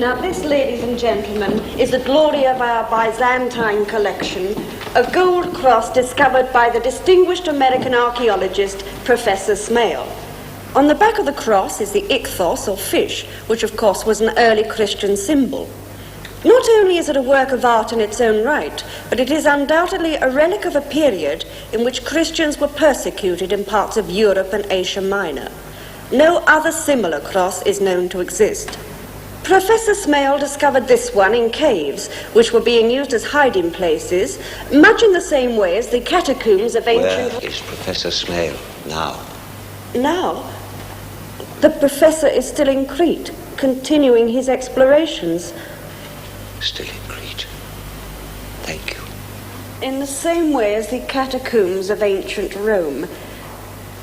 Now this, ladies and gentlemen, is the glory of our Byzantine collection, a gold cross discovered by the distinguished American archaeologist, Professor Smaill. On the back of the cross is the ichthos, or fish, which of course was an early Christian symbol. Not only is it a work of art in its own right, but it is undoubtedly a relic of a period in which Christians were persecuted in parts of Europe and Asia Minor. No other similar cross is known to exist. Professor Smaill discovered this one in caves, which were being used as hiding places, much in the same way as the catacombs of ancient... Where is Professor Smaill now? Now? The professor is still in Crete, continuing his explorations. Still in Crete. Thank you. In the same way as the catacombs of ancient Rome.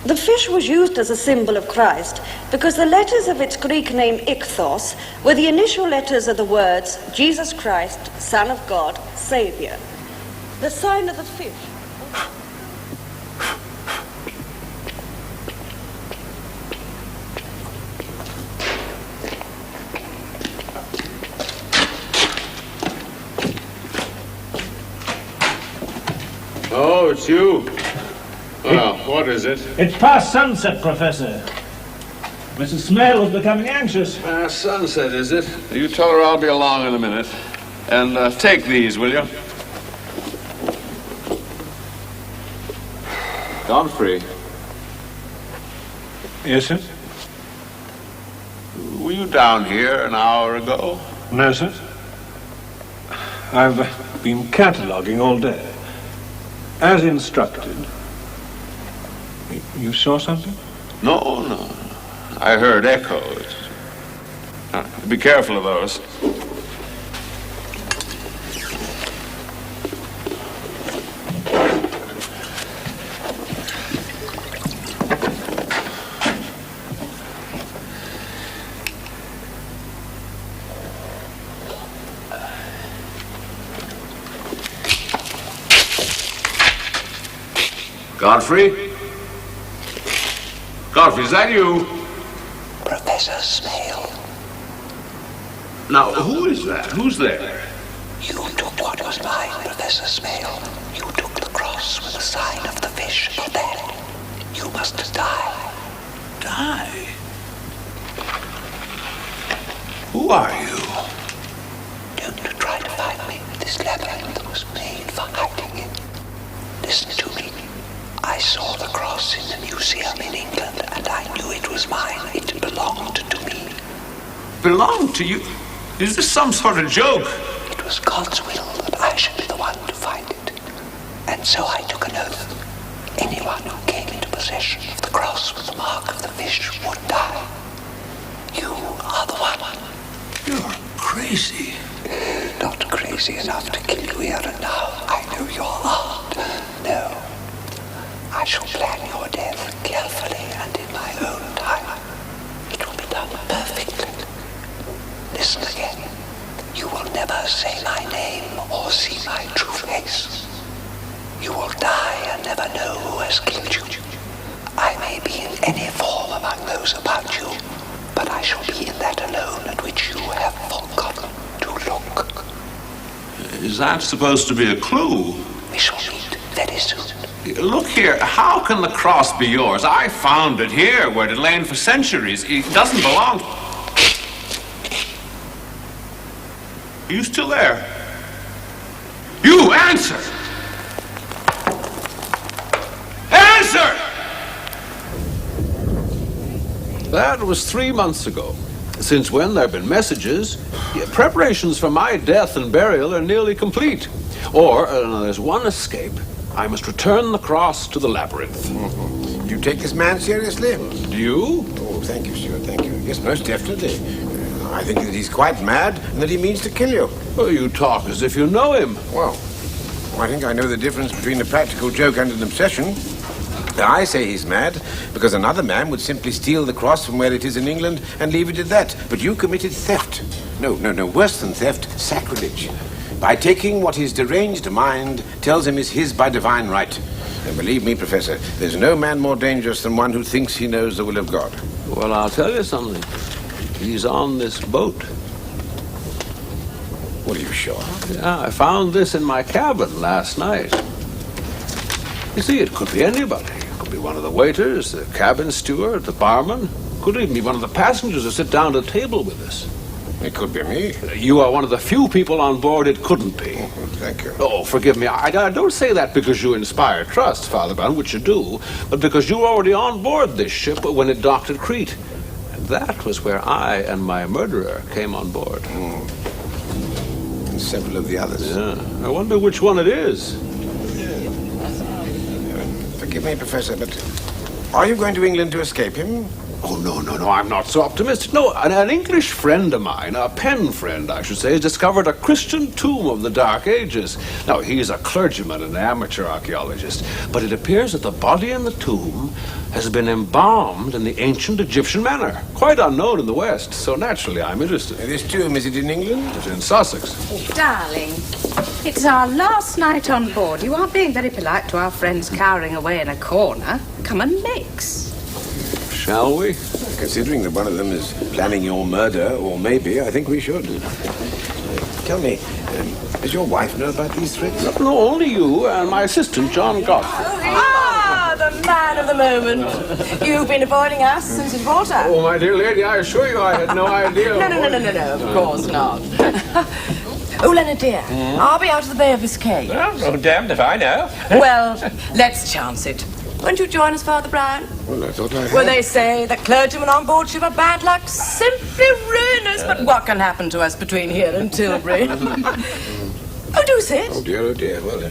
The fish was used as a symbol of Christ because the letters of its Greek name ichthos were the initial letters of the words Jesus Christ, Son of God, Savior. The sign of the fish. Oh, it's you. Well, what is it? It's past sunset, Professor. Mrs. Smaill is becoming anxious. Past sunset, is it? You tell her I'll be along in a minute. And take these, will you? Godfrey. Yes, sir? Were you down here an hour ago? No, sir. I've been cataloguing all day. As instructed. You saw something? No. I heard echoes. Be careful of those. Godfrey? Godfrey, is that you? Professor Smaill. Now, who is that? Who's there? You took what was mine, Professor Smaill. You took the cross with the sign of the fish. For that, you must die. Die? Who are you? Don't try to find me. This labyrinth was made for hiding it. Listen to me. I saw the cross in the museum in England, and I knew it was mine. It belonged to me. Belonged to you? Is this some sort of joke? It was God's will that I should be the one to find it. And so I took an oath. Anyone who came into possession of the cross with the mark of the fish would die. You are the one. You're crazy. Not crazy enough to kill you here and now. I know your heart. No. I shall plan your death carefully and in my own time. It will be done perfectly. Listen again. You will never say my name or see my true face. You will die and never know who has killed you. I may be in any form among those about you, but I shall be in that alone at which you have forgotten to look. Is that supposed to be a clue? We shall meet very soon. Look here, how can the cross be yours? I found it here where it lain for centuries. It doesn't belong. Are you still there? You answer! Answer! That was 3 months ago. Since when there have been messages, preparations for my death and burial are nearly complete. Or, there's one escape. I must return the cross to the labyrinth. Mm-hmm. You take this man seriously? Do you? Oh, thank you, sir, thank you. Yes, most definitely. I think that he's quite mad and that he means to kill you. Well, you talk as if you know him. Well, I think I know the difference between a practical joke and an obsession. I say he's mad because another man would simply steal the cross from where it is in England and leave it at that. But you committed theft. No, worse than theft, sacrilege. By taking what his deranged mind tells him is his by divine right. And believe me, Professor, there's no man more dangerous than one who thinks he knows the will of God. Well, I'll tell you something. He's on this boat. Well, are you sure? Yeah, I found this in my cabin last night. You see, it could be anybody. It could be one of the waiters, the cabin steward, the barman. Could even be one of the passengers who sit down at the table with us. It could be me. You are one of the few people on board it couldn't be. Oh, thank you. Oh, forgive me. I don't say that because you inspire trust, Father Brown, which you do, but because you were already on board this ship when it docked at Crete. And that was where I and my murderer came on board. And several of the others. Yeah. I wonder which one it is. Forgive me, Professor, but are you going to England to escape him? Oh, no, I'm not so optimistic. No, an English friend of mine, a pen friend, I should say, has discovered a Christian tomb of the Dark Ages. Now, he's a clergyman and an amateur archaeologist, but it appears that the body in the tomb has been embalmed in the ancient Egyptian manner, quite unknown in the West, so naturally I'm interested. This tomb, is it in England? It's in Sussex. Darling, it's our last night on board. You aren't being very polite to our friends cowering away in a corner. Come and mix. Shall we? Considering that one of them is planning your murder, or maybe, I think we should. Tell me, does your wife know about these threats? No, only you and my assistant, John Godfrey. Ah, the man of the moment. You've been avoiding us since it brought us. Oh, my dear lady, I assure you I had no idea. No, of course not. Oh, Leonard, dear, I'll be out of the Bay of Biscay. Well, damned if I know. Well, let's chance it. Won't you join us, Father Brown? Well, I thought I had. Well, they say that clergymen on board ship are bad luck, simply ruinous. But what can happen to us between here and Tilbury? Oh, do sit. Oh, dear. Well,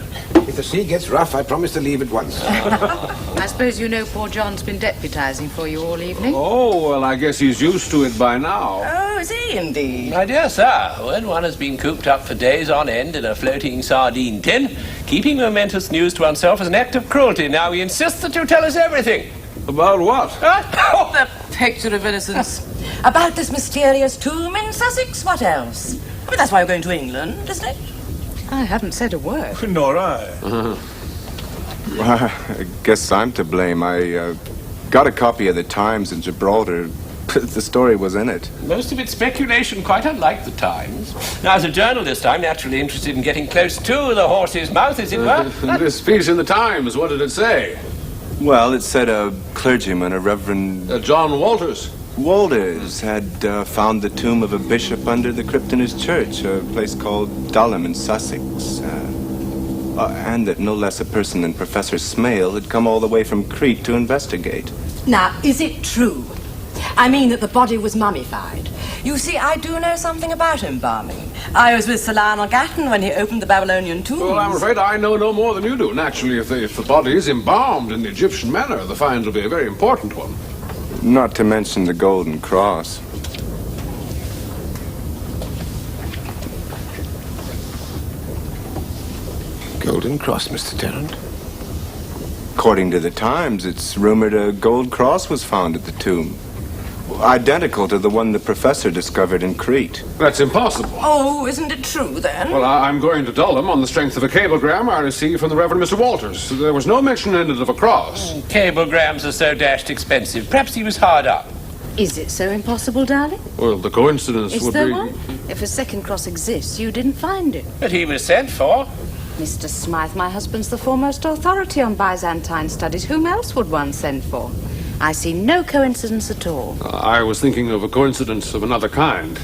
if the sea gets rough, I promise to leave at once. I suppose you know poor John's been deputising for you all evening. Oh, well, I guess he's used to it by now. Oh, is he indeed? My dear sir, when one has been cooped up for days on end in a floating sardine tin, keeping momentous news to oneself is an act of cruelty. Now we insist that you tell us everything. About what? Oh, the picture of innocence. About this mysterious tomb in Sussex? What else? I mean, that's why we're going to England, isn't it? I haven't said a word. Nor I. Well, I guess I'm to blame. I got a copy of the Times in Gibraltar. The story was in it. Most of it's speculation, quite unlike the Times. Now, as a journalist, I'm naturally interested in getting close to the horse's mouth, as it were. This piece in the Times, what did it say? Well, it said a clergyman, a Reverend John Walters. Walters, had found the tomb of a bishop under the crypt in his church, a place called Dalham in Sussex. And that no less a person than Professor Smaill had come all the way from Crete to investigate. Now, is it true? I mean that the body was mummified. You see, I do know something about embalming. I was with Sir Lionel Gatton when he opened the Babylonian tombs. Well, I'm afraid I know no more than you do. Naturally, if the body is embalmed in the Egyptian manner, the find will be a very important one. Not to mention the Golden Cross. Golden Cross, Mr. Tarrant. According to the Times, it's rumored a gold cross was found at the tomb. Identical to the one the professor discovered in Crete. That's impossible. Oh, isn't it true, then? Well, I'm going to Dulham on the strength of a cablegram I received from the Reverend Mr. Walters. There was no mention in it of a cross. Cablegrams are so dashed expensive. Perhaps he was hard up. Is it so impossible, darling? Well, the coincidence Is would there be... one? If a second cross exists, you didn't find it. But he was sent for. Mr. Smythe, my husband's the foremost authority on Byzantine studies. Whom else would one send for? I see no coincidence at all. I was thinking of a coincidence of another kind.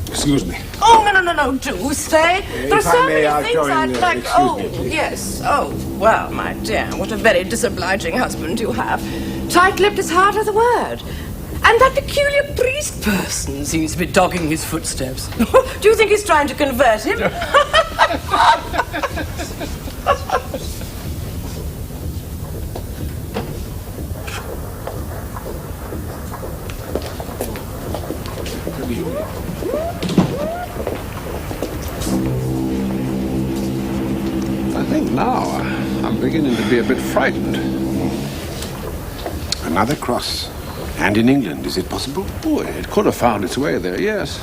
Excuse me. Oh, no, do stay. There are If I so may, many I'll things join, I'd like... excuse Oh, me, please. yes. Oh, well, my dear, what a very disobliging husband you have. Tight-lipped is hardly the word. And that peculiar priest person seems to be dogging his footsteps. Do you think he's trying to convert him? I think now I'm beginning to be a bit frightened. Another cross. And in England, is it possible? Boy, it could have found its way there, yes.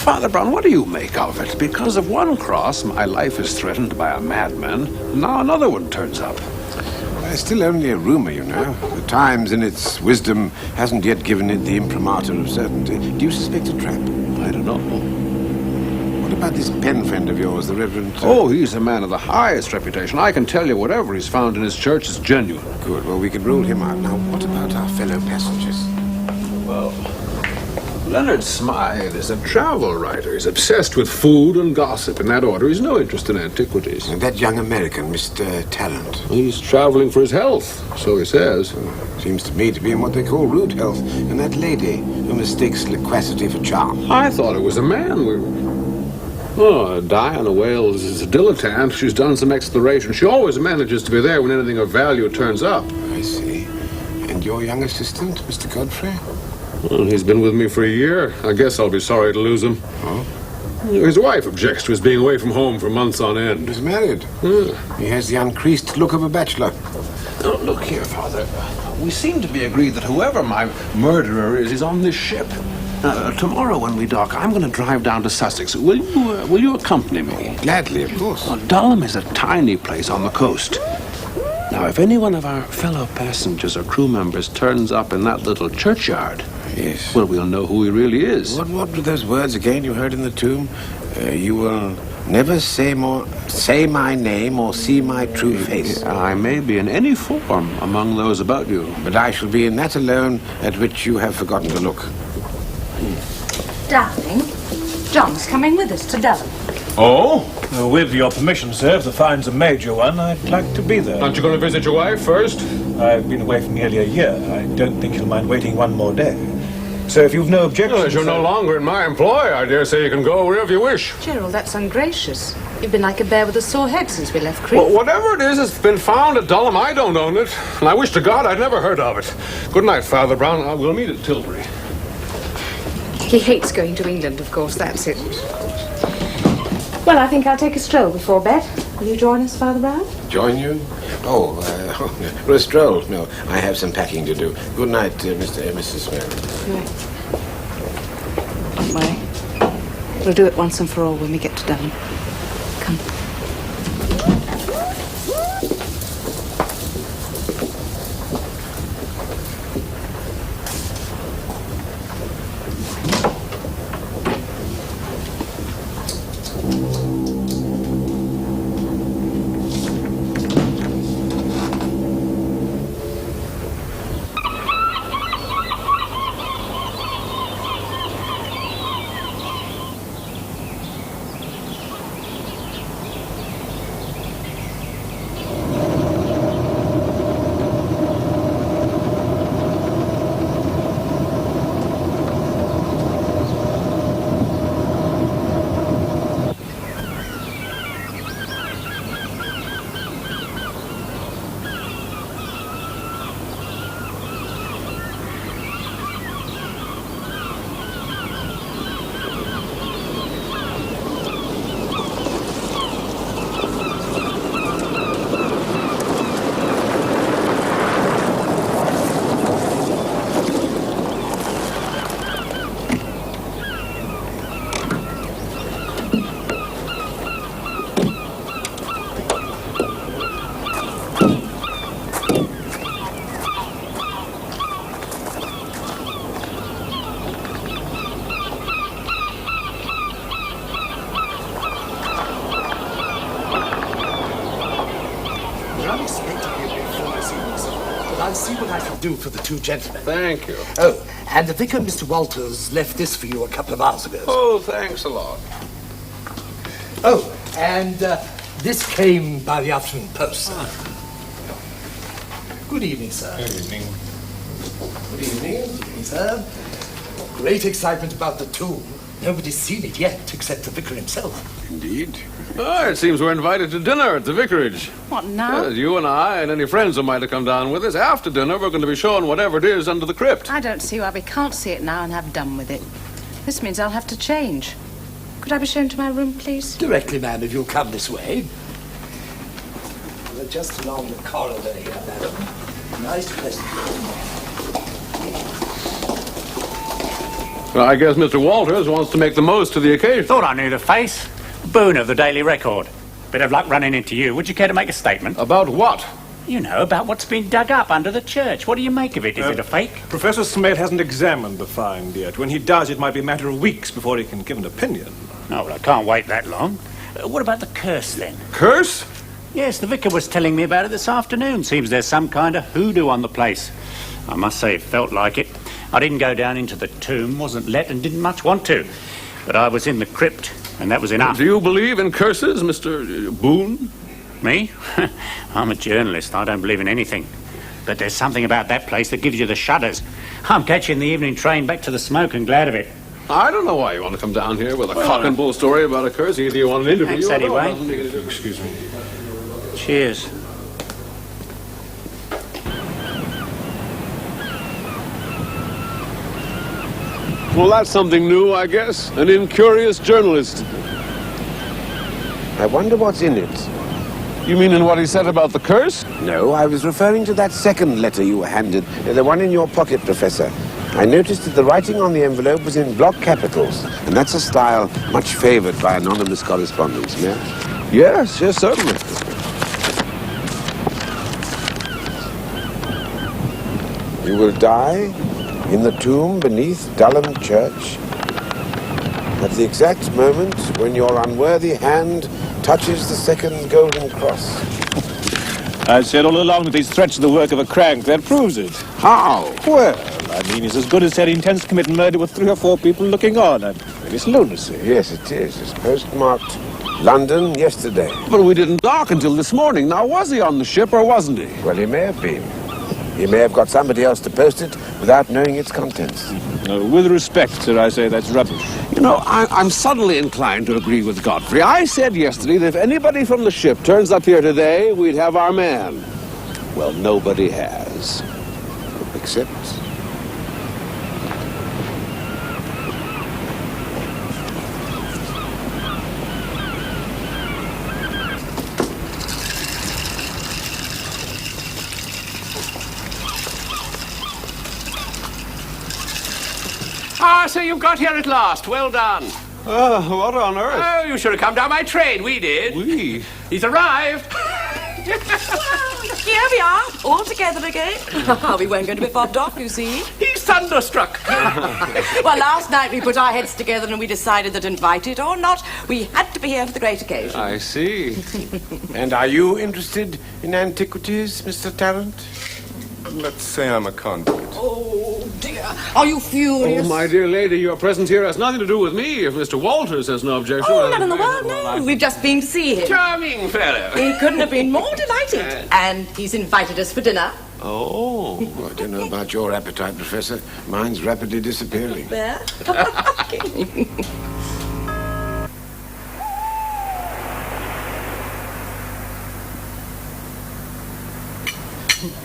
Father Brown, what do you make of it? Because of one cross, my life is threatened by a madman. Now another one turns up. Well, it's still only a rumor, you know. The Times, in its wisdom, hasn't yet given it the imprimatur of certainty. Do you suspect a trap? I don't know. about this pen friend of yours, the Reverend... Oh, he's a man of the highest reputation. I can tell you whatever he's found in his church is genuine. Good. Well, we can rule him out. Now, what about our fellow passengers? Well, Leonard Smaill is a travel writer. He's obsessed with food and gossip. In that order, he's no interest in antiquities. And that young American, Mr. Talent? He's traveling for his health, so he says. Seems to me to be in what they call rude health. And that lady who mistakes loquacity for charm. I thought it was a man. Diana Wales is a dilettante. She's done some exploration. She always manages to be there when anything of value turns up. I see. And your young assistant, Mr. Godfrey? Well, he's been with me for a year. I guess I'll be sorry to lose him. Oh? His wife objects to his being away from home for months on end. He's married. He has the uncreased look of a bachelor. Oh, look here, Father. We seem to be agreed that whoever my murderer is on this ship. Tomorrow when we dock, I'm going to drive down to Sussex. Will you accompany me? Gladly, of course. Dulham is a tiny place on the coast. Now, if any one of our fellow passengers or crew members turns up in that little churchyard, yes, well, we'll know who he really is. What were those words again you heard in the tomb? You will never say my name or see my true face. I may be in any form among those about you. But I shall be in that alone at which you have forgotten to look. Darling, John's coming with us to Dulham. Oh? With your permission, sir, if the fine's a major one, I'd like to be there. Aren't you going to visit your wife first? I've been away for nearly a year. I don't think you'll mind waiting one more day. So if you've no objections... As you're no longer in my employ, I dare say you can go wherever you wish. Gerald, that's ungracious. You've been like a bear with a sore head since we left Crete. Well, whatever it is that's been found at Dulham, I don't own it. And I wish to God I'd never heard of it. Good night, Father Brown. We'll meet at Tilbury. He hates going to England, of course, that's it. Well, I think I'll take a stroll before bed. Will you join us, Father Brown? Join you? For a stroll? No, I have some packing to do. Good night, Mr. and Mrs. Smaill. Don't worry. We'll do it once and for all when we get to Dulham. Come. I'll see what I can do for the two gentlemen. Thank you. Oh, and the vicar, Mr. Walters, left this for you a couple of hours ago. Oh, thanks a lot. Oh, and this came by the afternoon post, sir. Good evening, sir. Good evening. Good evening. Good evening, sir. Great excitement about the tomb. Nobody's seen it yet, except the vicar himself. Indeed. Oh, it seems we're invited to dinner at the vicarage. What now? You and I and any friends who might have come down with us. After dinner, we're going to be shown whatever it is under the crypt. I don't see why we can't see it now and have done with it. This means I'll have to change. Could I be shown to my room, please? Directly, ma'am, if you'll come this way. We're just along the corridor here, madam. Nice, pleasant room. Well, I guess Mr. Walters wants to make the most of the occasion. Thought I knew the face. Boone of the Daily Record. Bit of luck running into you. Would you care to make a statement? About what? You know, about what's been dug up under the church. What do you make of it? Is it a fake? Professor Smaill hasn't examined the find yet. When he does, it might be a matter of weeks before he can give an opinion. Oh, well, I can't wait that long. What about the curse, then? Curse? Yes, the vicar was telling me about it this afternoon. Seems there's some kind of hoodoo on the place. I must say it felt like it. I didn't go down into the tomb, wasn't let, and didn't much want to. But I was in the crypt, and that was enough. Do you believe in curses, Mr. Boone? Me? I'm a journalist. I don't believe in anything. But there's something about that place that gives you the shudders. I'm catching the evening train back to the smoke and glad of it. I don't know why you want to come down here with a cock and bull story about a curse. Either you want an interview Thanks anyway. Excuse me. Cheers. Well, that's something new, I guess. An incurious journalist. I wonder what's in it. You mean in what he said about the curse? No, I was referring to that second letter you were handed, the one in your pocket, Professor. I noticed that the writing on the envelope was in block capitals, and that's a style much favored by anonymous correspondence, yeah? Yes, certainly. You will die in the tomb beneath Dulham Church at the exact moment when your unworthy hand touches the second golden cross. I've said all along that these threats are the work of a crank. That proves it. How? Well, I mean, it's as good as said he intends to commit murder with 3 or 4 people looking on. It's lunacy. Yes, it is. It's postmarked London yesterday. But we didn't dock until this morning. Now, was he on the ship or wasn't he? Well, he may have been. He may have got somebody else to post it without knowing its contents. With respect, sir, I say that's rubbish. You know, I'm suddenly inclined to agree with Godfrey. I said yesterday that if anybody from the ship turns up here today, we'd have our man. Well, nobody has. Except... Ah, so you've got here at last. Well done. What on earth? Oh, you should have come down by train. We did. We? He's arrived. Here we are, all together again. We weren't going to be fobbed off, you see. He's thunderstruck. Well, last night we put our heads together and we decided that, invited or not, we had to be here for the great occasion. I see. And are you interested in antiquities, Mr. Tarrant? Let's say I'm a convert. Oh, dear. Are you furious? Oh, my dear lady, your presence here has nothing to do with me. If Mr. Walters has no objection... Oh, not in the world, no. We've just been to see him. Charming fellow. He couldn't have been more delighted. And he's invited us for dinner. Oh. I don't know about your appetite, Professor. Mine's rapidly disappearing. There.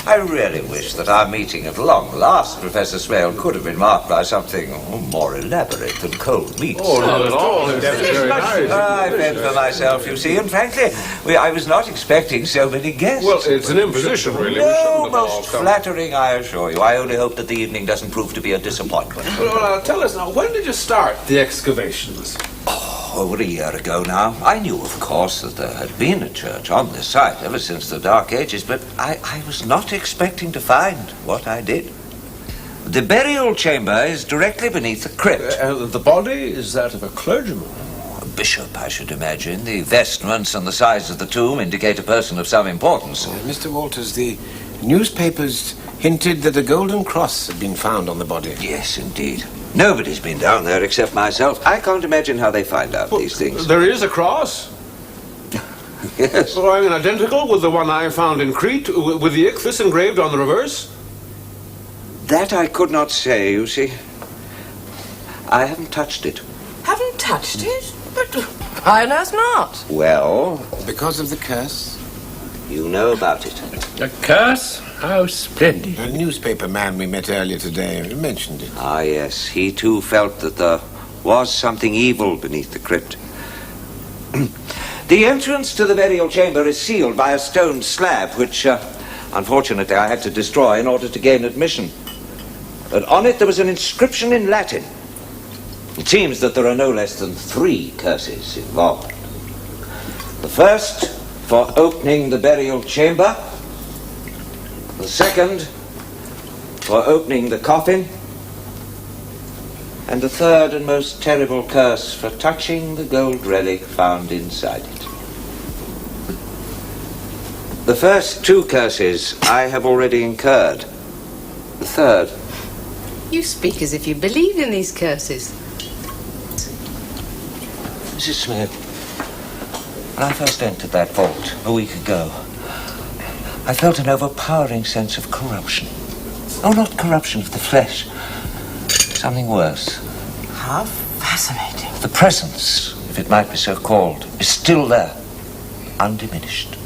I really wish that our meeting at long last, Professor Smaill, could have been marked by something more elaborate than cold meat. Oh, not at all. It's very nice. I fed for myself, you see, and frankly, I was not expecting so many guests. Well, it's an imposition, really. No, most flattering, I assure you. I only hope that the evening doesn't prove to be a disappointment. Well, tell us now, when did you start the excavations? Over a year ago now. I knew, of course, that there had been a church on this site ever since the Dark Ages, but I was not expecting to find what I did. The burial chamber is directly beneath the crypt. The body is that of a clergyman? A bishop, I should imagine. The vestments and the size of the tomb indicate a person of some importance. Mr. Walters, the newspapers hinted that a golden cross had been found on the body. Yes, indeed. Nobody's been down there except myself. I can't imagine how they find out these things. There is a cross? Yes. Well, I mean, identical with the one I found in Crete, with the ichthys engraved on the reverse? That I could not say, you see. I haven't touched it. Haven't touched it? But why on earth not? Well, Because of the curse? you know about it. A curse? How splendid. A newspaper man we met earlier today mentioned it. Ah, yes. He, too, felt that there was something evil beneath the crypt. The entrance to the burial chamber is sealed by a stone slab, which, unfortunately, I had to destroy in order to gain admission. But on it there was an inscription in Latin. It seems that there are no less than 3 curses involved. The first, for opening the burial chamber. The second, for opening the coffin. and the third and most terrible curse for touching the gold relic found inside it. The first two curses I have already incurred. The third... You speak as if you believe in these curses. Mrs. Smaill, when I first entered that vault a week ago, I felt an overpowering sense of corruption. Oh, not corruption of the flesh. Something worse. How fascinating. The presence, if it might be so called, is still there, undiminished.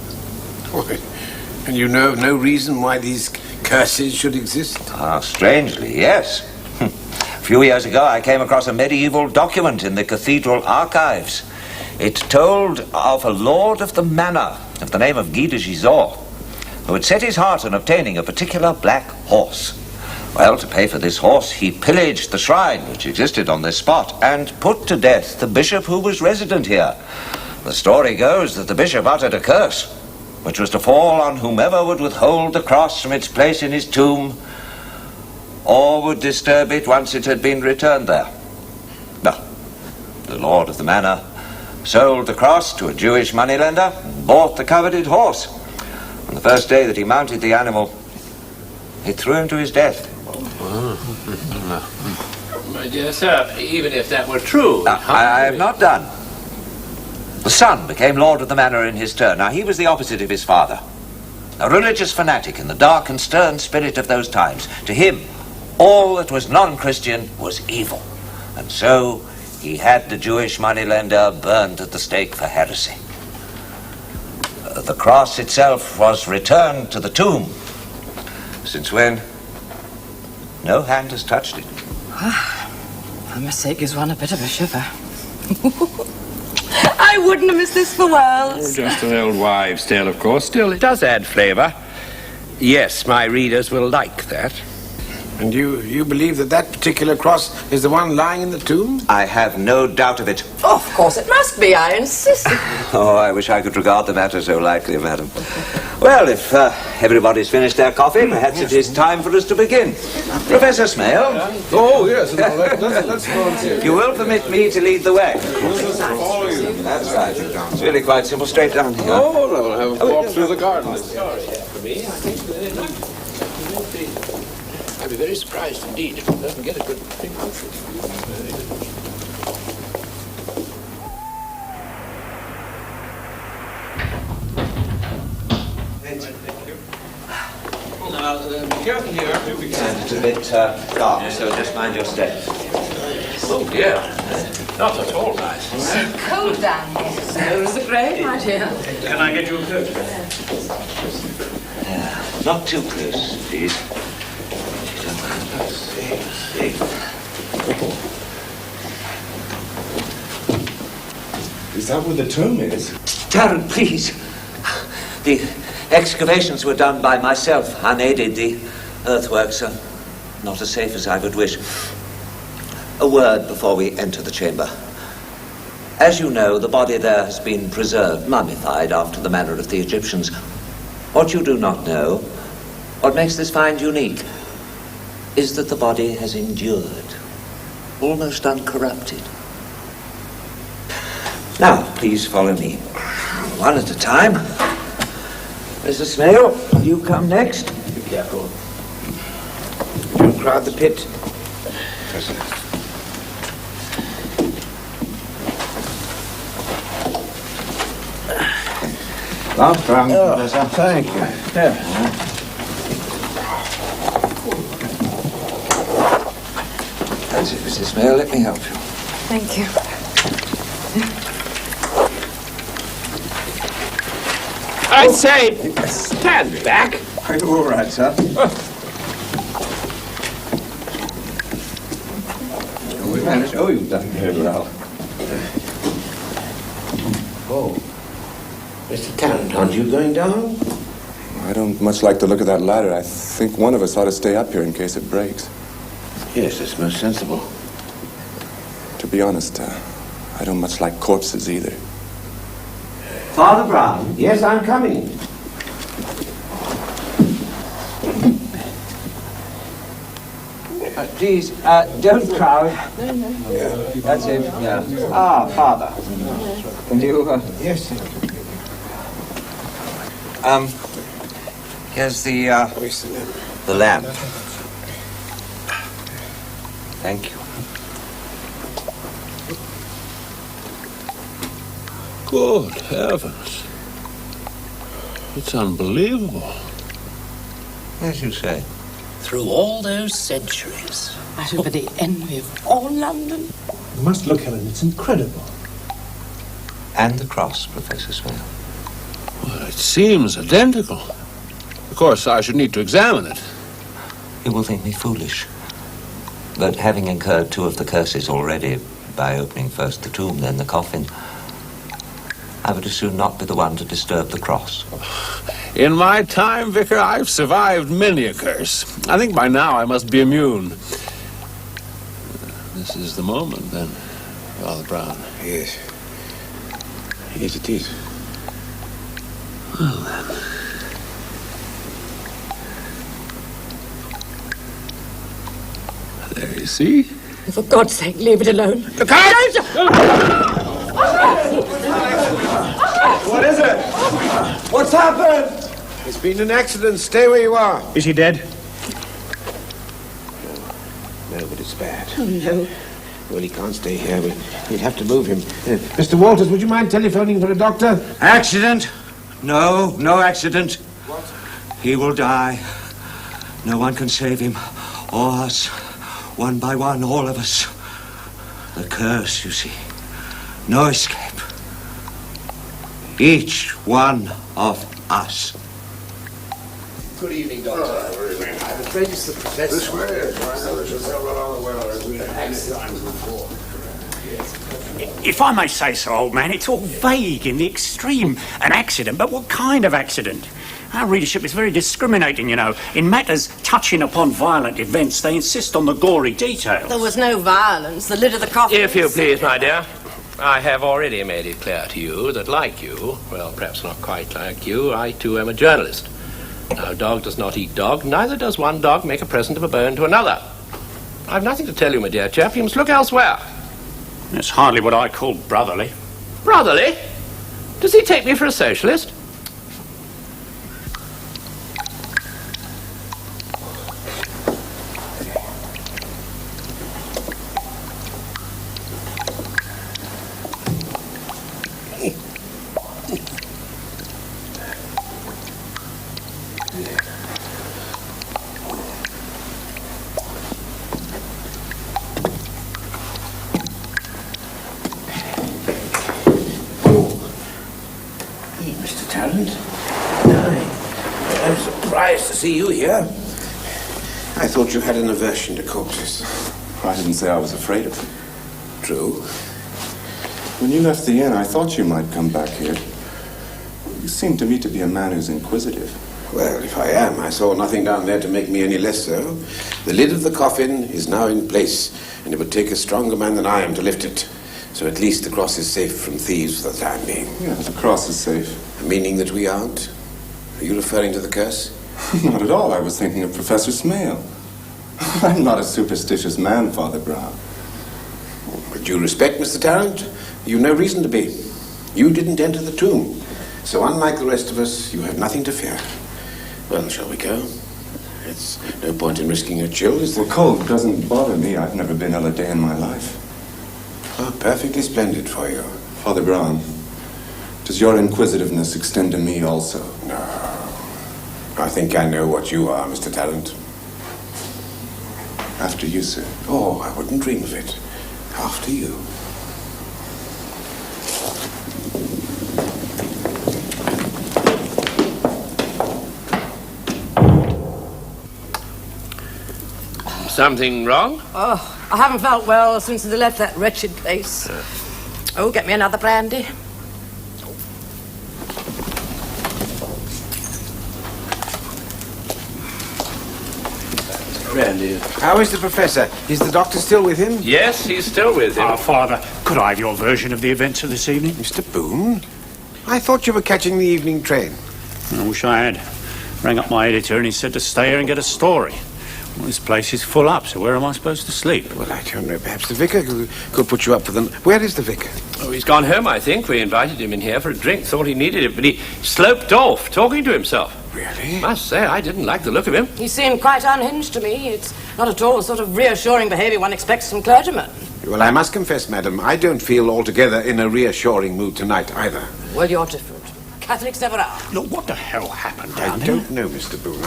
And you know of no reason why these curses should exist? Ah, strangely, yes. A few years ago, I came across a medieval document in the cathedral archives. It told of a lord of the manor of the name of Guy de Gisors, who had set his heart on obtaining a particular black horse. Well, to pay for this horse, he pillaged the shrine which existed on this spot and put to death the bishop who was resident here. The story goes that the bishop uttered a curse, which was to fall on whomever would withhold the cross from its place in his tomb, or would disturb it once it had been returned there. Well, the lord of the manor sold the cross to a Jewish moneylender and bought the coveted horse. On the first day that he mounted the animal, he threw him to his death. My dear sir, even if that were true... I have not done. The son became lord of the manor in his turn. Now, he was the opposite of his father. A religious fanatic in the dark and stern spirit of those times. To him, all that was non-Christian was evil. And so, he had the Jewish moneylender burned at the stake for heresy. The cross itself was returned to the tomb, since when no hand has touched it. I must say, it gives one a bit of a shiver. I wouldn't have missed this for worlds. Just an old wives' tale, of course. Still, it does add flavour. Yes, my readers will like that. And you believe that that particular cross is the one lying in the tomb? I have no doubt of it. Oh, of course it must be, I insist. Oh, I wish I could regard the matter so lightly, madam. Well, if everybody's finished their coffee, perhaps it is time for us to begin. Professor Smaill. Oh, yes. Let's go and see. You will permit me to lead the way. That's right. It's really quite simple, straight down here. Oh, no, we'll have a walk through the garden. For me, I think I'd be very surprised indeed if it doesn't get a good thing. Now, be careful here. It's a bit dark, so just mind your step. Oh dear, not at all nice. So cold down here. So is the grave, my dear. Can I get you a coat? Not too close, please. Is that where the tomb is? Darren, please. The excavations were done by myself, unaided. The earthworks are not as safe as I would wish. A word before we enter the chamber. As you know, the body there has been preserved, mummified after the manner of the Egyptians. What you do not know, what makes this find unique, is that the body has endured, almost uncorrupted. Now, please follow me. One at a time. Mr. Smaill, will you come next? Be careful. Don't crowd the pit. Last round, Professor. Thank you. There. That's it, Mrs. Smaill. Let me help you. Thank you. I say, stand back. Are you all right, sir? We managed. Oh, you've done very well. Oh. Mr. Tarrant, aren't you going down? I don't much like the look of that ladder. I think one of us ought to stay up here in case it breaks. Yes, that's most sensible. To be honest, I don't much like corpses either. Father Brown? Yes, I'm coming. Please, don't crowd. That's it, yeah. Ah, Father. Can you, Yes. Here's the lamp. Thank you. Good heavens. It's unbelievable. As you say. Through all those centuries. I should be the envy of all London. You must look, Helen. It's incredible. And the cross, Professor Smaill. Well, it seems identical. Of course, I should need to examine it. You will think me foolish. But having incurred 2 of the curses already, by opening first the tomb, then the coffin, I would as soon not be the one to disturb the cross. In my time, Vicar, I've survived many a curse. I think by now I must be immune. This is the moment, then, Father Brown. Yes. Yes, it is. Well, then. There you see. For God's sake, leave it alone. Look out! What is it? What's happened? It's been an accident. Stay where you are. Is he dead? No, but it's bad. Oh, no. Well, he can't stay here. We'll have to move him. Mr. Walters, would you mind telephoning for a doctor? Accident? No, no accident. What? He will die. No one can save him. Or us. One by one, all of us. The curse, you see. No escape. Each one of us. Good evening, Doctor. I'm afraid it's the professor. This way. If I may say so, old man, it's all vague in the extreme. An accident, but what kind of accident? Our readership is very discriminating, you know. In matters touching upon violent events, they insist on the gory details. There was no violence. The lid of the coffin... If you please, my dear. I have already made it clear to you that, like you, well, perhaps not quite like you, I too am a journalist. Now, dog does not eat dog, neither does one dog make a present of a bone to another. I've nothing to tell you, my dear chap. You must look elsewhere. That's hardly what I call brotherly. Brotherly? Does he take me for a socialist? I'm surprised to see you here. I thought you had an aversion to corpses. I didn't say I was afraid of them. True. When you left the inn, I thought you might come back here. You seem to me to be a man who's inquisitive. Well, if I am, I saw nothing down there to make me any less so. The lid of the coffin is now in place, and it would take a stronger man than I am to lift it. So at least the cross is safe from thieves for the time being. Yeah, the cross is safe. Meaning that we aren't? Are you referring to the curse? Not at all. I was thinking of Professor Smaill. I'm not a superstitious man, Father Brown. With due respect, Mr. Tarrant, you've no reason to be. You didn't enter the tomb. So unlike the rest of us, you have nothing to fear. Well, shall we go? It's no point in risking a chill, is there? Well, cold doesn't bother me. I've never been ill a day in my life. Oh, perfectly splendid for you. Father Brown, does your inquisitiveness extend to me also? No. I think I know what you are, Mr. Tarrant. After you, sir. Oh, I wouldn't dream of it. After you. Something wrong? Oh, I haven't felt well since they left that wretched place. Oh, get me another brandy. Brandy. How is the professor? Is the doctor still with him? Yes, he's still with him. Father, could I have your version of the events of this evening? Mr. Boone? I thought you were catching the evening train. I wish I had. Rang up my editor and he said to stay here and get a story. Well, this place is full up, so where am I supposed to sleep? Well, I don't know. Perhaps the vicar could put you up for the... Where is the vicar? Oh, he's gone home, I think. We invited him in here for a drink, thought he needed it, but he sloped off, talking to himself. Really? Must say, I didn't like the look of him. He seemed quite unhinged to me. It's not at all the sort of reassuring behaviour one expects from clergymen. Well, I must confess, madam, I don't feel altogether in a reassuring mood tonight either. Well, you're different. Catholics never are. Look, what the hell happened I down here? don't know, Mr. Boone.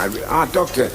Doctor,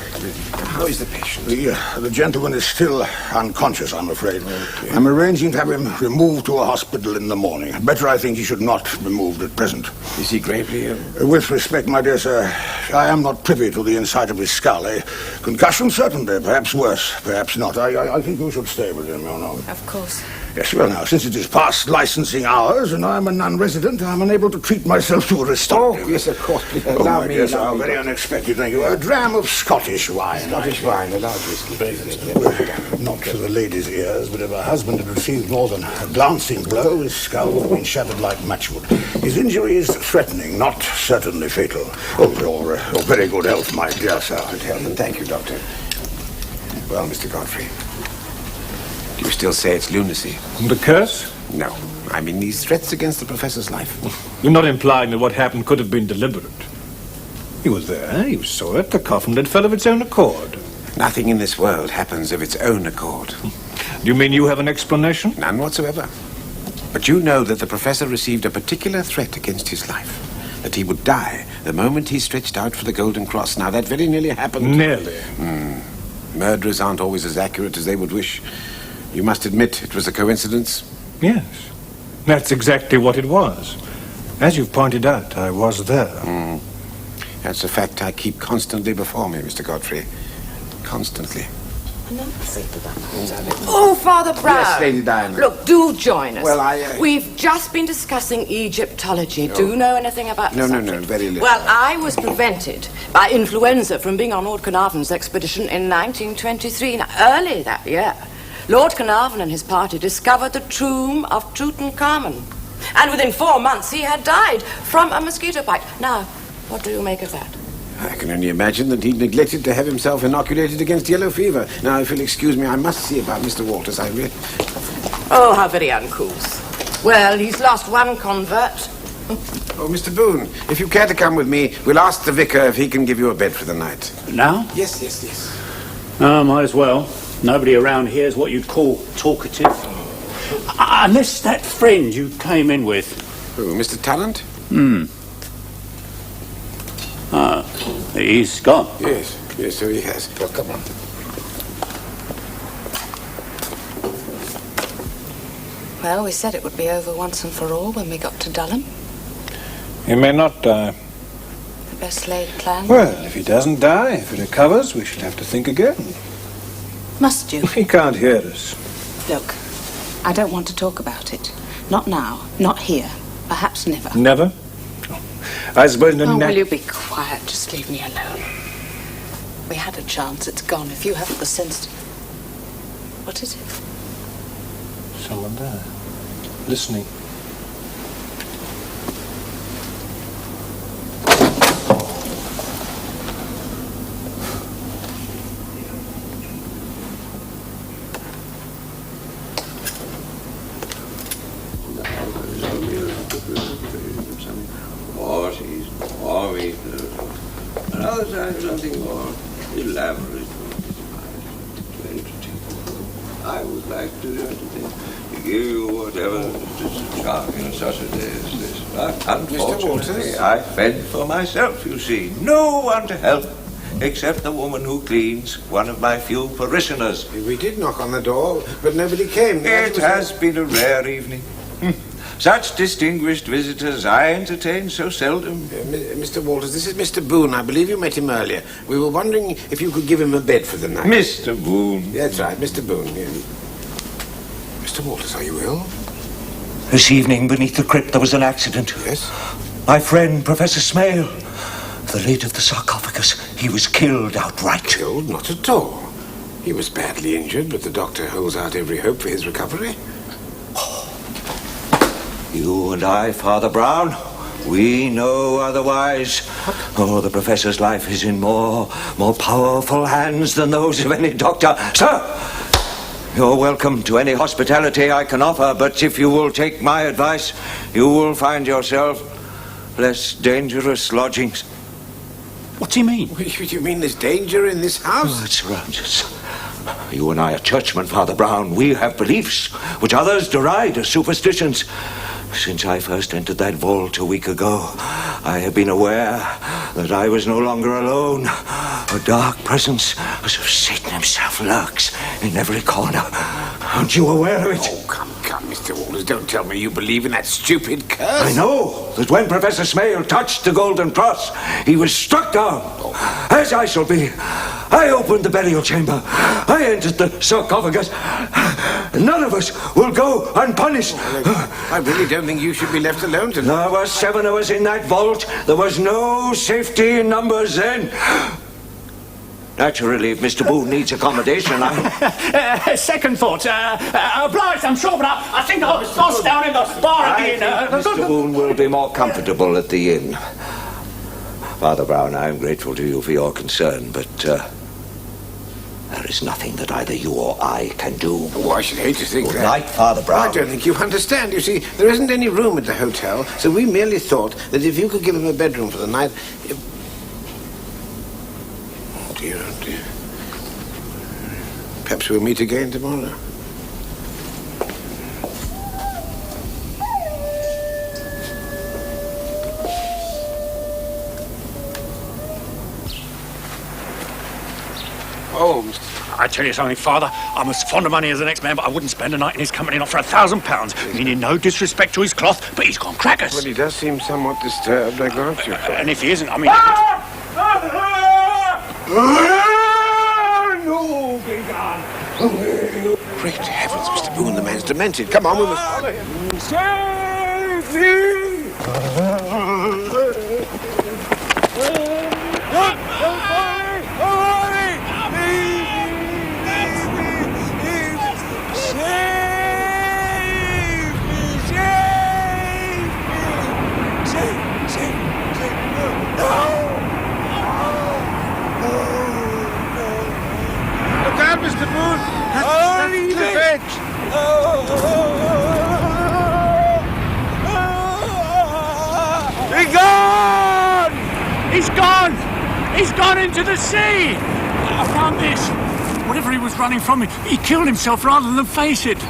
how is the patient? The gentleman is still unconscious, I'm afraid. Okay. I'm arranging to have him removed to a hospital in the morning. Better, I think, he should not be moved at present. Is he gravely ill? With respect, my dear sir, I am not privy to the inside of his skull. A concussion, certainly. Perhaps worse, perhaps not. I think you should stay with him, you know. Of course. Yes, well, now, since it is past licensing hours and I'm a non-resident, I'm unable to treat myself to a restorative. Oh, yes, of course. Please Oh, allow my me. dear sir, very unexpected, thank you. A dram of Scottish wine. Scottish wine, a large whiskey. Not for the lady's ears, but if her husband had received more than a glancing blow, his skull would have been shattered like matchwood. His injury is threatening, not certainly fatal. Oh, your very good health, my dear sir. Good health, and thank you, Doctor. Well, Mr. Godfrey, do you still say it's lunacy? The curse? No. I mean these threats against the professor's life. You're not implying that what happened could have been deliberate. You were there, you saw it, the coffin lid fell of its own accord. Nothing in this world happens of its own accord. Do you mean you have an explanation? None whatsoever. But you know that the professor received a particular threat against his life. That he would die the moment he stretched out for the Golden Cross. Now, that very nearly happened. Nearly. Murderers aren't always as accurate as they would wish. You must admit it was a coincidence. Yes. That's exactly what it was. As you've pointed out, I was there. That's a fact I keep constantly before me, Mr. Godfrey. Constantly. Oh, Father Brown. Yes, Lady Diana. Look, do join us. Well, We've just been discussing Egyptology. Do you know anything about the subject? No, very little. Well, I was prevented by influenza from being on Lord Carnarvon's expedition in 1923. Now, early that year, Lord Carnarvon and his party discovered the tomb of Tutankhamun. And within 4 months, he had died from a mosquito bite. Now, what do you make of that? I can only imagine that he'd neglected to have himself inoculated against yellow fever. Now, if you'll excuse me, I must see about Mr. Walters. I really... Oh, how very uncouth. Well, he's lost one convert. Oh, Mr. Boone, if you care to come with me, we'll ask the vicar if he can give you a bed for the night. Now? Yes. Might as well. Nobody around here is what you'd call talkative. Unless that friend you came in with. Who, Mr. Talent? He's gone. Yes, so he has. Well, come on. Well, we said it would be over once and for all when we got to Dulham. He may not die. The best laid plan. Well, if he doesn't die, if he recovers, we shall have to think again. Must you? He can't hear us. Look, I don't want to talk about it. Not now, not here, perhaps never. Never? I suppose no. Will you be quiet? Just leave me alone. We had a chance, it's gone. If you haven't the sense to... What is it? Someone there. Listening. Another time something more elaborate. I would like to give you whatever is charming such a day as this. But unfortunately, I fend for myself, you see. No one to help except the woman who cleans, one of my few parishioners. We did knock on the door, but nobody came. It has been a rare evening. Such distinguished visitors I entertain so seldom. Mr. Walters, this is Mr. Boone. I believe you met him earlier. We were wondering if you could give him a bed for the night. Mr. Boone. That's right, Mr. Boone. Yeah. Mr. Walters, are you ill? This evening, beneath the crypt, there was an accident. Yes? My friend, Professor Smaill, the lid of the sarcophagus, he was killed outright. Killed? Not at all. He was badly injured, but the doctor holds out every hope for his recovery. You and I, Father Brown, We know otherwise. Oh, the Professor's life is in more powerful hands than those of any doctor. Sir, you're welcome to any hospitality I can offer, but if you will take my advice, you will find yourself less dangerous lodgings. What's he mean? You mean there's danger in this house? Oh, it surrounds us. You and I are churchmen, Father Brown. We have beliefs which others deride as superstitions. Since I first entered that vault a week ago, I have been aware that I was no longer alone. A dark presence, as of Satan himself, lurks in every corner. Aren't you aware of it? Oh, come, Mr. Walters, don't tell me you believe in that stupid curse. I know that when Professor Smaill touched the Golden Cross, he was struck down. As I shall be. I opened the burial chamber. I entered the sarcophagus. None of us will go unpunished. I really don't think you should be left alone tonight. There were 7 of us in that vault. There was no safety in numbers then. Naturally, if Mr. Boone needs accommodation, Second thought. Obliged, I'm sure, but I think I'll toss down in the bar again. Mr. Boone will be more comfortable at the inn. Father Brown, I am grateful to you for your concern, but there is nothing that either you or I can do. Oh, I should hate to think that. Right, Father Brown. I don't think you understand. You see, there isn't any room at the hotel, so we merely thought that if you could give him a bedroom for the night... Oh, dear, oh, dear. Perhaps we'll meet again tomorrow. Oh, I tell you something, Father. I'm as fond of money as the next man, but I wouldn't spend a night in his company, not for £1,000. Meaning no disrespect to his cloth, but he's gone crackers. Well, he does seem somewhat disturbed, I grant you. And if he isn't, I mean... No, be gone. Great heavens, Mr. Boone, the man's demented. Come on, we must follow him. Save me! Mr. Boone! That's the bench! He's gone! He's gone! He's gone into the sea! I found this. Whatever he was running from, he killed himself rather than face it.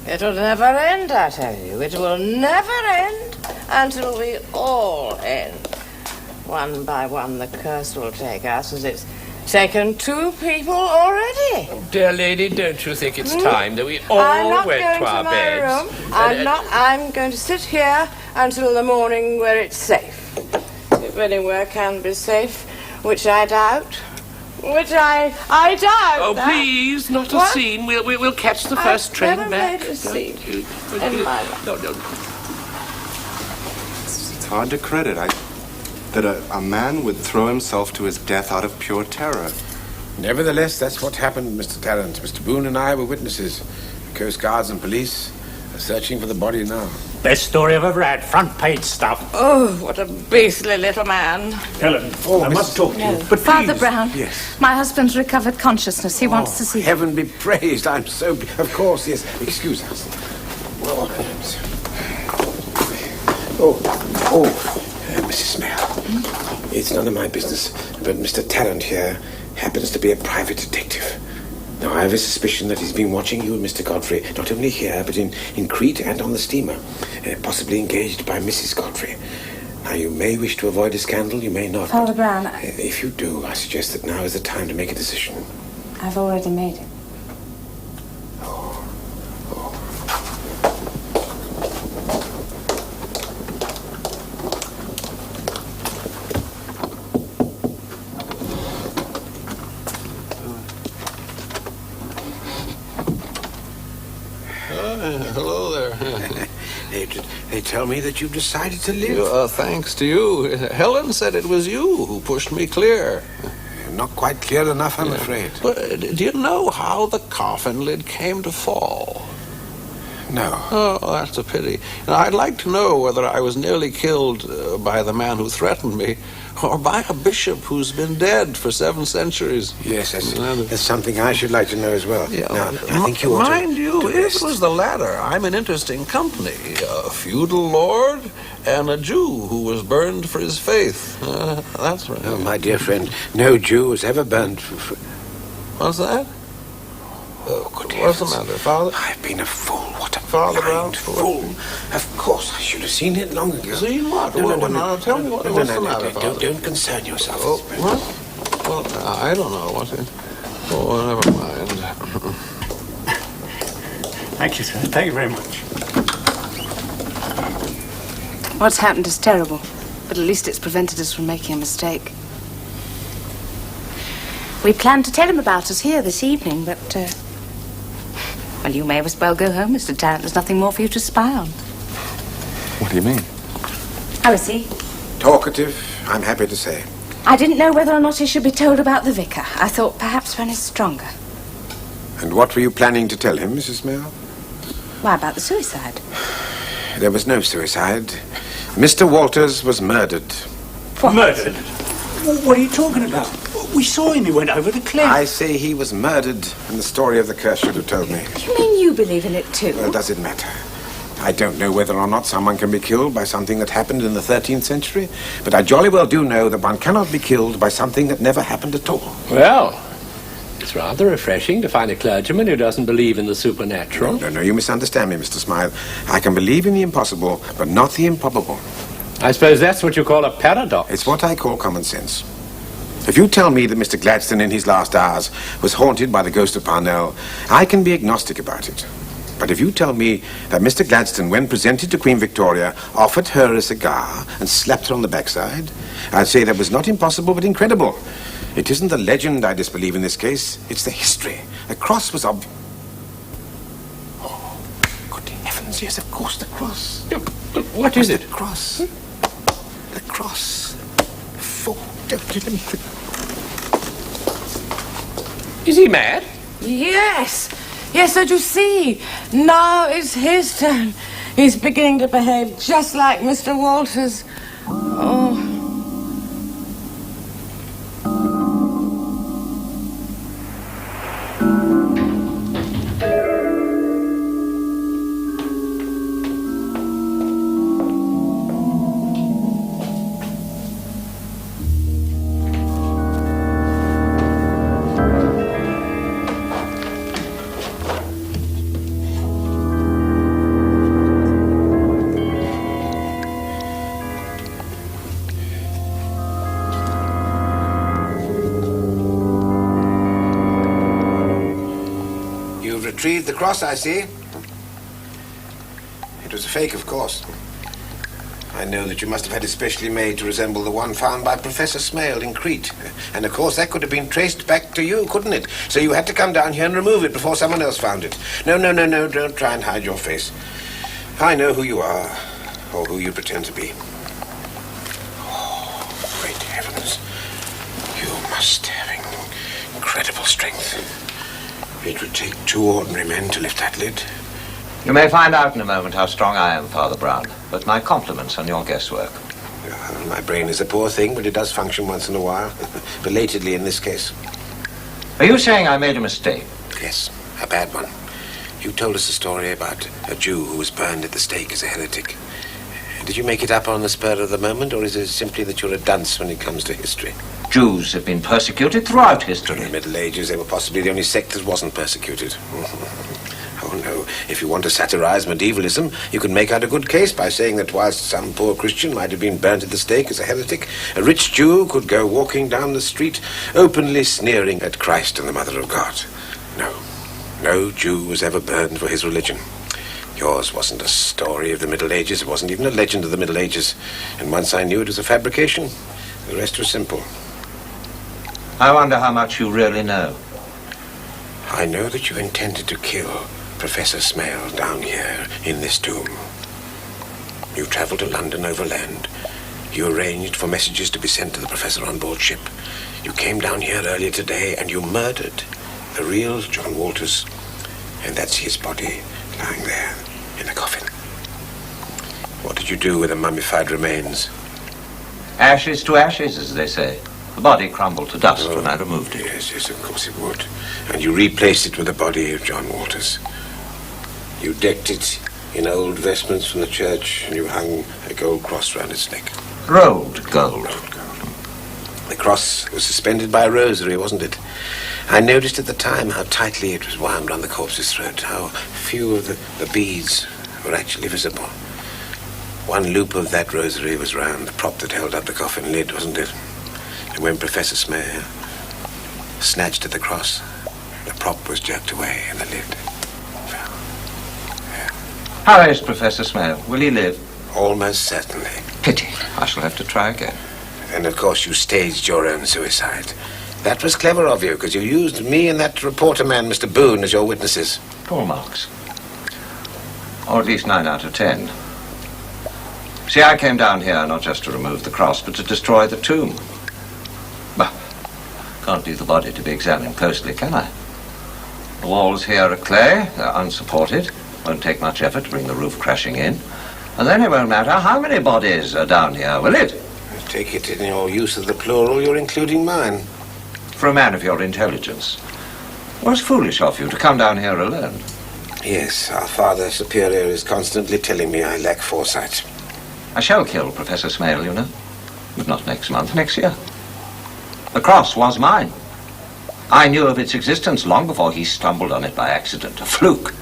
It'll never end, I tell you. It will never end until we all end. One by one, the curse will take us, as it's taken 2 people already. Oh, dear lady, don't you think it's time that we all went to our beds? I'm going to sit here until the morning where it's safe. If anywhere can be safe, which I doubt. Which I doubt. Oh, please, not a scene. We'll catch the first train back. I've never made a scene in my life. No. It's hard to credit that a man would throw himself to his death out of pure terror. Nevertheless, that's what happened, Mr. Tarrant. Mr. Boone and I were witnesses. The Coast Guards and police are searching for the body now. Best story I've ever had. Front page stuff. Oh, what a beastly little man. Helen, I must talk to you. But Father please. Brown. Yes. My husband's recovered consciousness. He wants to see you. Heaven be praised. I'm so... Of course, yes. Excuse us. Mrs. Smaill. It's none of my business, but Mr. Tarrant here happens to be a private detective. Now, I have a suspicion that he's been watching you and Mr. Godfrey, not only here, but in Crete and on the steamer, possibly engaged by Mrs. Godfrey. Now, you may wish to avoid a scandal, you may not. Father Brown, if you do, I suggest that now is the time to make a decision. I've already made it. Hello there. They tell me that you've decided to live. Thanks to you. Helen said it was you who pushed me clear. Not quite clear enough, I'm afraid. But do you know how the coffin lid came to fall? No. Oh, that's a pity. Now, I'd like to know whether I was nearly killed by the man who threatened me, or by a bishop who's been dead for 7 centuries. Yes, that's something I should like to know as well. Yeah. Now, I think you ought to... Mind you, if it was the latter, I'm in interesting company. A feudal lord and a Jew who was burned for his faith. That's right. Oh, my dear friend, no Jew was ever burned for... What's that? Oh, good What's the heavens. matter, Father? I've been a fool. What a Father Brown? blind fool. Of course, I should have seen it long ago. Seen what? No, tell me what's the matter, Father? Don't concern yourself. Oh, what? Well, I don't know what it... Oh, never mind. Thank you, sir. Thank you very much. What's happened is terrible, but at least it's prevented us from making a mistake. We planned to tell him about us here this evening, but, well, you may as well go home, Mr. Tarrant. There's nothing more for you to spy on. What do you mean? How is he? Talkative, I'm happy to say. I didn't know whether or not he should be told about the vicar. I thought perhaps when he's stronger. And what were you planning to tell him, Mrs. Smaill? Why, about the suicide? There was no suicide. Mr. Walters was murdered. What? Murdered? What are you talking about? We saw him. He went over the cliff. I say he was murdered, and the story of the curse should have told me. You mean you believe in it too? Well, does it matter? I don't know whether or not someone can be killed by something that happened in the 13th century, but I jolly well do know that one cannot be killed by something that never happened at all. Well, it's rather refreshing to find a clergyman who doesn't believe in the supernatural. No, you misunderstand me, Mr. Smaill. I can believe in the impossible, but not the improbable. I suppose that's what you call a paradox. It's what I call common sense. If you tell me that Mr. Gladstone in his last hours was haunted by the ghost of Parnell, I can be agnostic about it. But if you tell me that Mr. Gladstone, when presented to Queen Victoria, offered her a cigar and slapped her on the backside, I'd say that was not impossible but incredible. It isn't the legend I disbelieve in this case, it's the history. The cross was obvious. Oh, good heavens, yes, of course, the cross. What is it? The cross. The cross. Is he mad? Yes. Yes, don't you see? Now it's his turn. He's beginning to behave just like Mr. Walters. Oh. Retrieved the cross, I see. It was a fake, of course. I know that you must have had it specially made to resemble the one found by Professor Smaill in Crete. And, of course, that could have been traced back to you, couldn't it? So you had to come down here and remove it before someone else found it. No, don't try and hide your face. I know who you are, or who you pretend to be. Oh, great heavens. You must have incredible strength. It would take 2 ordinary men to lift that lid. You may find out in a moment how strong I am, Father Brown, but my compliments on your guesswork. My brain is a poor thing, but it does function once in a while. Belatedly in this case. Are you saying I made a mistake? Yes, a bad one. You told us a story about a Jew who was burned at the stake as a heretic. Did you make it up on the spur of the moment, or is it simply that you're a dunce when it comes to history? Jews have been persecuted throughout history. In the Middle Ages, they were possibly the only sect that wasn't persecuted. Oh, no. If you want to satirize medievalism, you can make out a good case by saying that whilst some poor Christian might have been burnt at the stake as a heretic, a rich Jew could go walking down the street, openly sneering at Christ and the Mother of God. No Jew was ever burned for his religion. Yours wasn't a story of the Middle Ages. It wasn't even a legend of the Middle Ages. And once I knew it was a fabrication, the rest was simple. I wonder how much you really know. I know that you intended to kill Professor Smaill down here in this tomb. You traveled to London overland. You arranged for messages to be sent to the professor on board ship. You came down here earlier today and you murdered the real John Walters. And that's his body lying there. in the coffin. What did you do with the mummified remains? Ashes to ashes, as they say. The body crumbled to dust when I removed it. Yes, of course it would. And you replaced it with the body of John Walters. You decked it in old vestments from the church, and you hung a gold cross round its neck. Rolled gold. The cross was suspended by a rosary, wasn't it? I noticed at the time how tightly it was wound on the corpse's throat, how few of the beads were actually visible. One loop of that rosary was round the prop that held up the coffin lid, wasn't it? And when Professor Smaill snatched at the cross, the prop was jerked away and the lid fell. Yeah. How is Professor Smaill? Will he live? Almost certainly. Pity. I shall have to try again. And of course you staged your own suicide. That was clever of you, because you used me and that reporter man, Mr. Boone, as your witnesses. Full marks. Or at least 9 out of 10. See, I came down here not just to remove the cross, but to destroy the tomb. Bah, can't leave the body to be examined closely, can I? The walls here are clay, they're unsupported. Won't take much effort to bring the roof crashing in. And then it won't matter how many bodies are down here, will it? I take it in your use of the plural, you're including mine. For a man of your intelligence, it was foolish of you to come down here alone. Yes, our Father Superior is constantly telling me I lack foresight. I shall kill Professor Smaill, you know. But not next month, next year. The cross was mine. I knew of its existence long before he stumbled on it by accident, a fluke.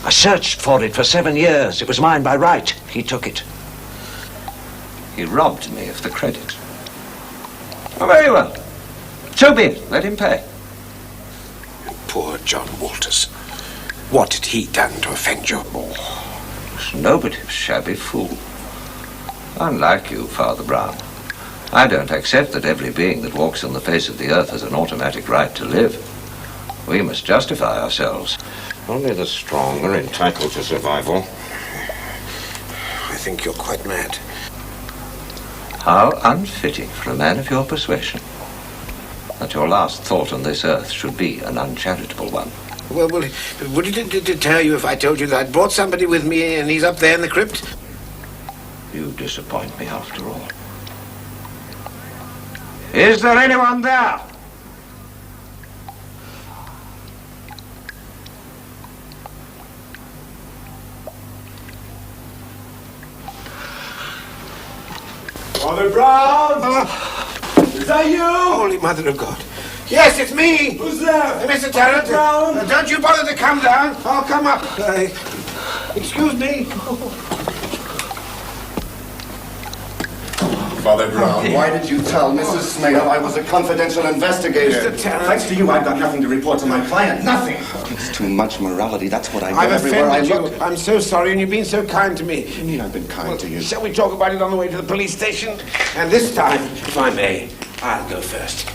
I searched for it for 7 years. It was mine by right. He took it. He robbed me of the credit. Oh, very well. So be it. Let him pay. Poor John Walters. What had he done to offend you? Oh, nobody's shabby fool. Unlike you, Father Brown, I don't accept that every being that walks on the face of the earth has an automatic right to live. We must justify ourselves. Only the strong are entitled to survival. I think you're quite mad. How unfitting for a man of your persuasion that your last thought on this earth should be an uncharitable one. Well, would it tell you if I told you that I'd brought somebody with me and he's up there in the crypt? You disappoint me after all. Is there anyone there? Father Brown! Is that you? Holy Mother of God. Yes, it's me. Who's there? Mr. Tarrant. Brown? Don't you bother to come down. I'll come up. Excuse me. Father Brown, why did you tell Mrs. Smaill I was a confidential investigator? Mr. Tarrant. Thanks to you, I've got nothing to report to my client. Nothing. It's too much morality. That's what I do I've everywhere I offended look. you. I'm so sorry, and you've been so kind to me. What do you mean I've been kind to you? Shall we talk about it on the way to the police station? And this time, if I may, I'll go first.